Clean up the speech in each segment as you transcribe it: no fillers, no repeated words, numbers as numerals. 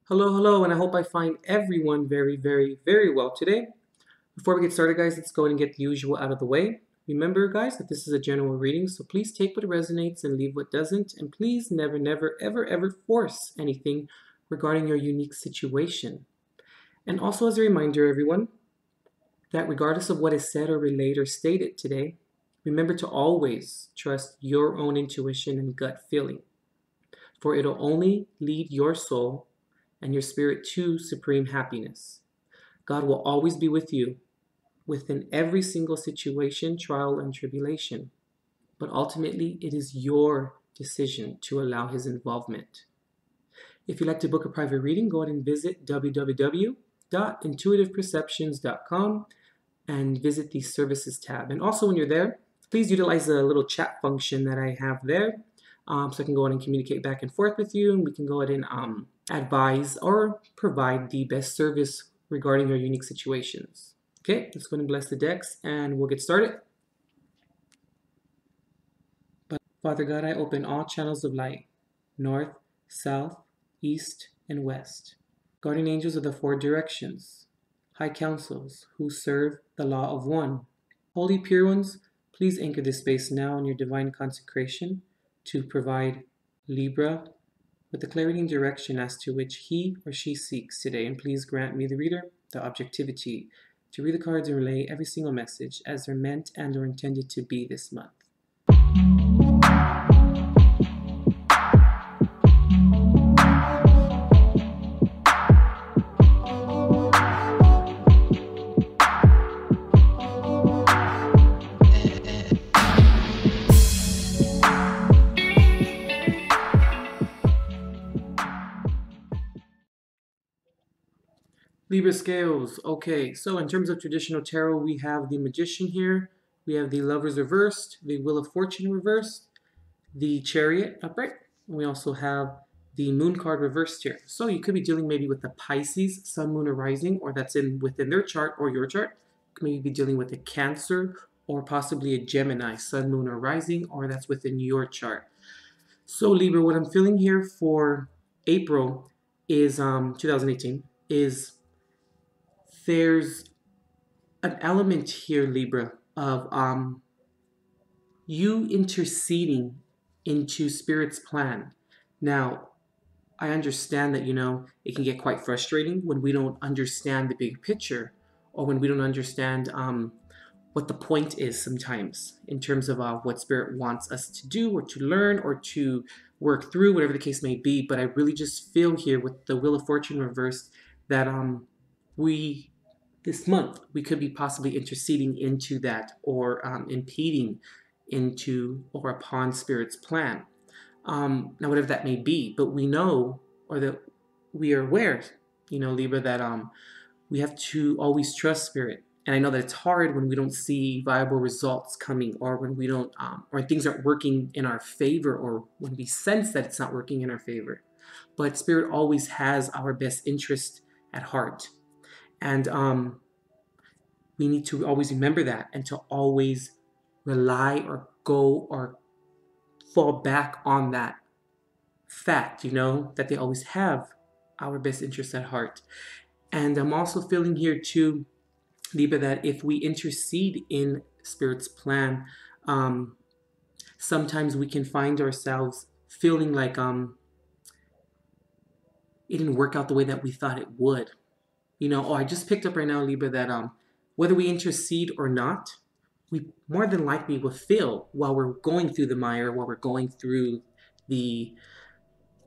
Hello, hello, and I hope I find everyone very, very, very well today. Before we get started, guys, let's go ahead and get the usual out of the way. Remember, guys, that this is a general reading, so please take what resonates and leave what doesn't, and please never, never, ever, ever force anything regarding your unique situation. And also as a reminder, everyone, that regardless of what is said or relayed or stated today, remember to always trust your own intuition and gut feeling, for it'll only lead your soul and your spirit to supreme happiness. God will always be with you within every single situation, trial, and tribulation. But ultimately, it is your decision to allow His involvement. If you'd like to book a private reading, go ahead and visit www.intuitiveperceptions.com and visit the services tab. And also when you're there, please utilize the little chat function that I have there, so I can go ahead and communicate back and forth with you, and we can go ahead and advise or provide the best service regarding your unique situations. Okay, let's go ahead and bless the decks and we'll get started. Father God, I open all channels of light, north, south, east, and west. Guardian angels of the four directions, high councils who serve the law of one. Holy pure ones, please anchor this space now in your divine consecration to provide Libra with the clarity and direction as to which he or she seeks today. And please grant me, the reader, the objectivity to read the cards and relay every single message as they're meant and or intended to be this month. Libra scales. Okay, so in terms of traditional tarot, we have the Magician here, we have the Lovers reversed, the Wheel of Fortune reversed, the Chariot upright, and we also have the Moon card reversed here. So you could be dealing maybe with the Pisces, Sun, Moon, or Rising, or that's within their chart or your chart. You could maybe be dealing with a Cancer or possibly a Gemini, Sun, Moon, or Rising, or that's within your chart. So Libra, what I'm feeling here for April is 2018 is there's an element here, Libra, of you interceding into Spirit's plan. Now, I understand that, it can get quite frustrating when we don't understand the big picture or when we don't understand what the point is sometimes in terms of what Spirit wants us to do or to learn or to work through, whatever the case may be. But I really just feel here with the Wheel of Fortune reversed that this month, we could be possibly interceding into that or impeding into or upon Spirit's plan. Now, whatever that may be, but we know, or that we are aware, Libra, that we have to always trust Spirit. And I know that it's hard when we don't see viable results coming, or when we don't, or things aren't working in our favor, or when we sense that it's not working in our favor. But Spirit always has our best interest at heart. And we need to always remember that and to always rely or go or fall back on that fact, that they always have our best interest at heart. And I'm also feeling here too, Libra, that if we intercede in Spirit's plan, sometimes we can find ourselves feeling like it didn't work out the way that we thought it would. I just picked up right now, Libra, that whether we intercede or not, we more than likely will feel while we're going through the mire, while we're going through the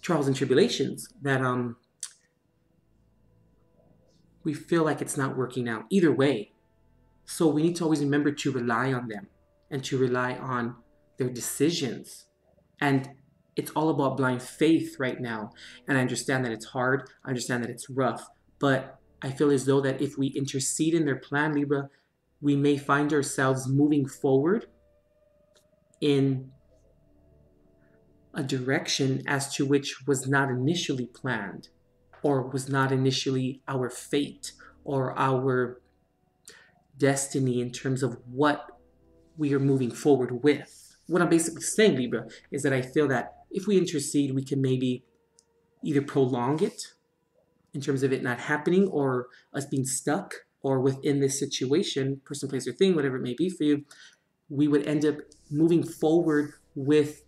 trials and tribulations, that we feel like it's not working out either way. So we need to always remember to rely on them and to rely on their decisions. And it's all about blind faith right now. And I understand that it's hard. I understand that it's rough. But I feel as though that if we intercede in their plan, Libra, we may find ourselves moving forward in a direction as to which was not initially planned or was not initially our fate or our destiny in terms of what we are moving forward with. What I'm basically saying, Libra, is that I feel that if we intercede, we can maybe either prolong it in terms of it not happening or us being stuck or within this situation, person, place, or thing, whatever it may be for you, we would end up moving forward with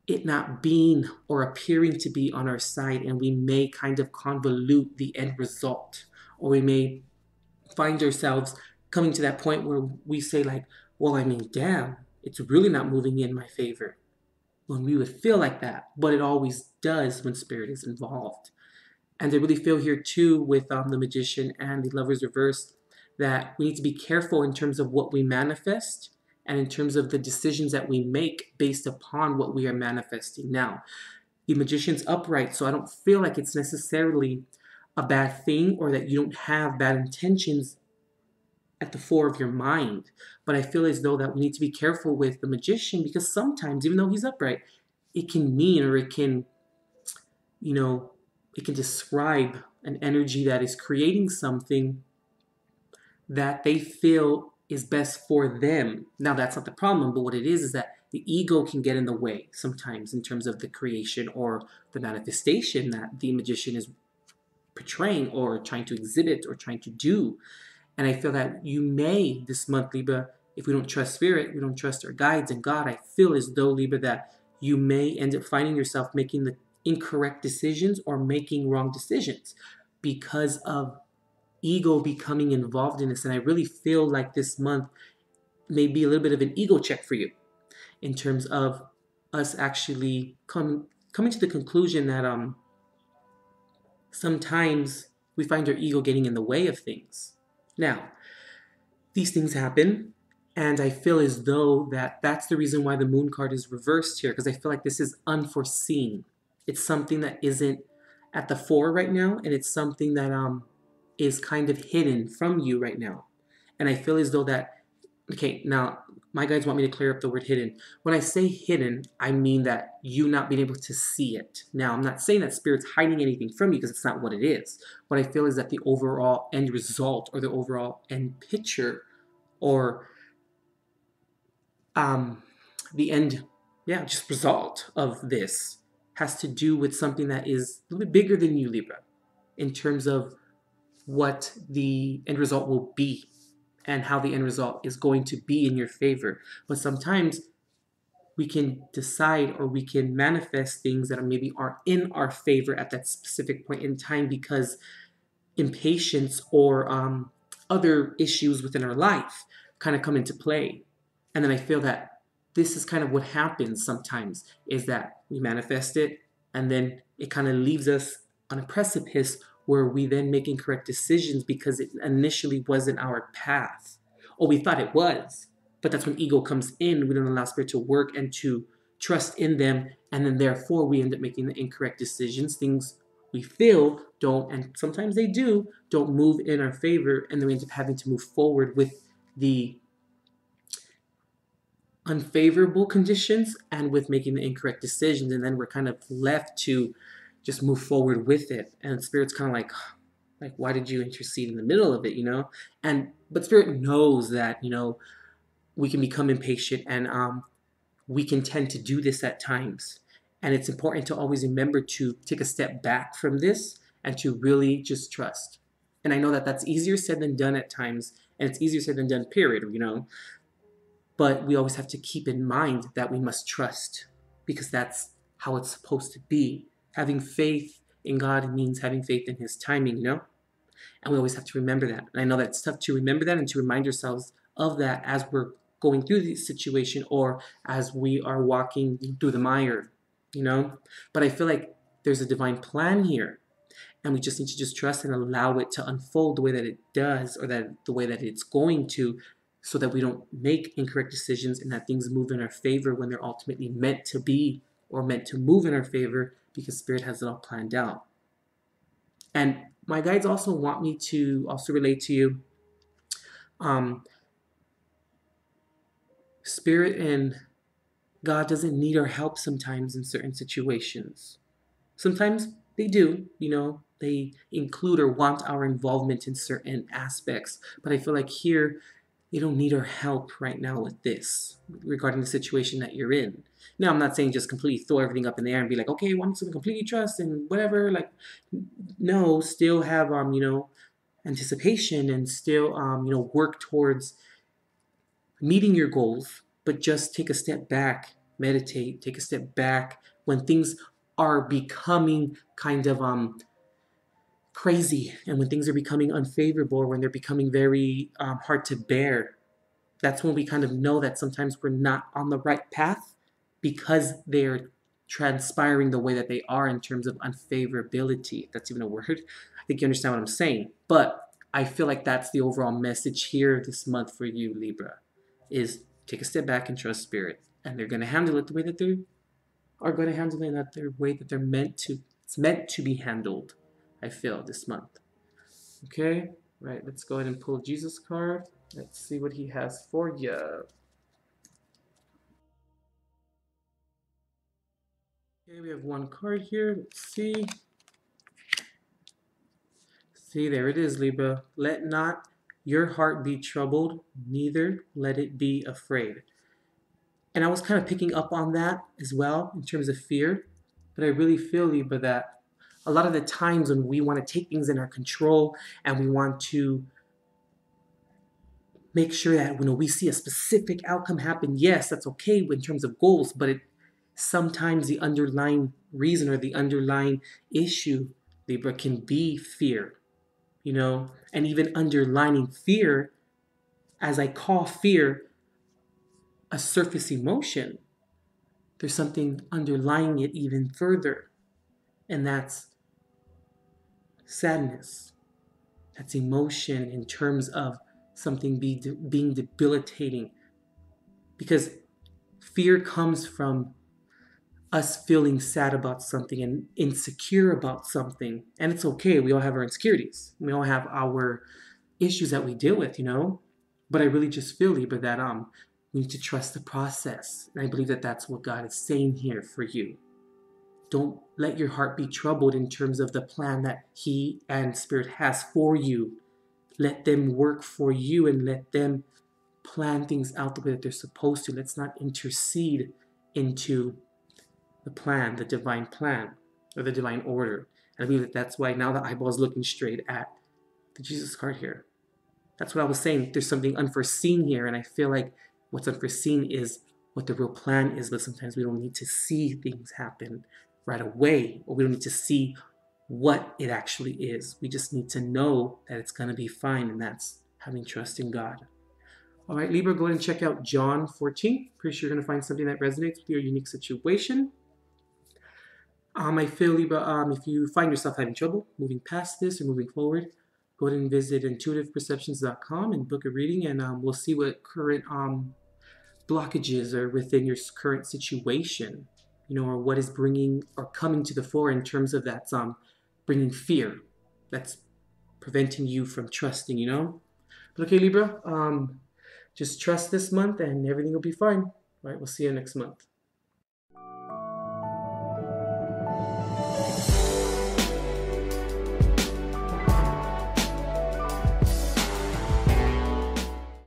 it not being or appearing to be on our side, and we may kind of convolute the end result, or we may find ourselves coming to that point where we say like, well, I mean, damn, it's really not moving in my favor. When we would feel like that, but it always does when spirit is involved. And I really feel here too with the magician and the lover's reverse that we need to be careful in terms of what we manifest and in terms of the decisions that we make based upon what we are manifesting. Now, the magician's upright, so I don't feel like it's necessarily a bad thing or that you don't have bad intentions at the fore of your mind. But I feel as though that we need to be careful with the magician because sometimes, even though he's upright, it can mean or it can, you know, it can describe an energy that is creating something that they feel is best for them. Now, that's not the problem, but what it is that the ego can get in the way sometimes in terms of the creation or the manifestation that the magician is portraying or trying to exhibit or trying to do. And I feel that you may, this month, Libra, if we don't trust spirit, we don't trust our guides and God, I feel as though, Libra, that you may end up finding yourself making the incorrect decisions or making wrong decisions because of ego becoming involved in this. And I really feel like this month may be a little bit of an ego check for you in terms of us actually coming to the conclusion that sometimes we find our ego getting in the way of things. Now, these things happen, and I feel as though that's the reason why the moon card is reversed here, because I feel like this is unforeseen. It's something that isn't at the fore right now, and it's something that is kind of hidden from you right now. And I feel as though that, okay, now my guides want me to clear up the word hidden. When I say hidden, I mean that you not being able to see it. Now, I'm not saying that spirit's hiding anything from you because it's not what it is. What I feel is that the overall end result or the overall end picture or the end, just result of this has to do with something that is a little bit bigger than you, Libra, in terms of what the end result will be and how the end result is going to be in your favor. But sometimes we can decide or we can manifest things that maybe aren't in our favor at that specific point in time because impatience or other issues within our life kind of come into play. And then I feel that this is kind of what happens sometimes is that we manifest it and then it kind of leaves us on a precipice where we then make incorrect decisions because it initially wasn't our path. Or we thought it was, but that's when ego comes in. We don't allow spirit to work and to trust in them, and then therefore we end up making the incorrect decisions. Things we feel don't, and sometimes they do, don't move in our favor, and then we end up having to move forward with the unfavorable conditions and with making the incorrect decisions, and then we're kind of left to just move forward with it. And spirit's kind of like, why did you intercede in the middle of it, but spirit knows that, we can become impatient and we can tend to do this at times. And it's important to always remember to take a step back from this and to really just trust. And I know that that's easier said than done at times, and it's easier said than done, period, But we always have to keep in mind that we must trust because that's how it's supposed to be. Having faith in God means having faith in His timing, And we always have to remember that. And I know that it's tough to remember that and to remind ourselves of that as we're going through the situation or as we are walking through the mire, But I feel like there's a divine plan here. And we just need to just trust and allow it to unfold the way that it does or that the way that it's going to so that we don't make incorrect decisions and that things move in our favor when they're ultimately meant to be or meant to move in our favor because Spirit has it all planned out. And my guides also want me to also relate to you Spirit and God doesn't need our help sometimes in certain situations. Sometimes they do, they include or want our involvement in certain aspects. But I feel like here, they don't need our help right now with this regarding the situation that you're in. Now, I'm not saying just completely throw everything up in the air and be like, okay, well, I'm just gonna completely trust and whatever. Like, no, still have anticipation and still work towards meeting your goals, but just take a step back, meditate, take a step back when things are becoming kind of crazy and when things are becoming unfavorable or when they're becoming very hard to bear. That's when we kind of know that sometimes we're not on the right path because they're transpiring the way that they are in terms of unfavorability. If that's even a word. I think you understand what I'm saying. But I feel like that's the overall message here this month for you, Libra, is take a step back and trust spirit. And they're going to handle it the way that they are going to handle it, not the way that they're meant to. It's meant to be handled, I feel, this month. Okay? Right, let's go ahead and pull Jesus card. Let's see what he has for you. Okay, we have one card here. Let's see. See, there it is, Libra. Let not your heart be troubled, neither let it be afraid. And I was kind of picking up on that as well in terms of fear. But I really feel, Libra, that a lot of the times when we want to take things in our control and we want to make sure that when we see a specific outcome happen, yes, that's okay in terms of goals, but sometimes the underlying reason or the underlying issue, Libra, can be fear, and even underlining fear, as I call fear a surface emotion, there's something underlying it even further, and that's sadness. That's emotion in terms of something being debilitating, because fear comes from us feeling sad about something and insecure about something. And it's okay. We all have our insecurities. We all have our issues that we deal with, But I really just feel, Libra, that we need to trust the process. And I believe that that's what God is saying here for you. Don't let your heart be troubled in terms of the plan that He and Spirit has for you. Let them work for you and let them plan things out the way that they're supposed to. Let's not intercede into the plan, the divine plan, or the divine order. And I believe that that's why now the eyeball is looking straight at the Jesus card here. That's what I was saying. There's something unforeseen here, and I feel like what's unforeseen is what the real plan is, but sometimes we don't need to see things happen right away, or we don't need to see what it actually is. We just need to know that it's going to be fine, and that's having trust in God. All right, Libra, go ahead and check out John 14. Pretty sure you're going to find something that resonates with your unique situation. I feel, Libra, if you find yourself having trouble moving past this or moving forward, go ahead and visit intuitiveperceptions.com and book a reading, and we'll see what current blockages are within your current situation, or what is bringing or coming to the fore in terms of that's bringing fear, that's preventing you from trusting, But okay, Libra, just trust this month and everything will be fine. All right, we'll see you next month.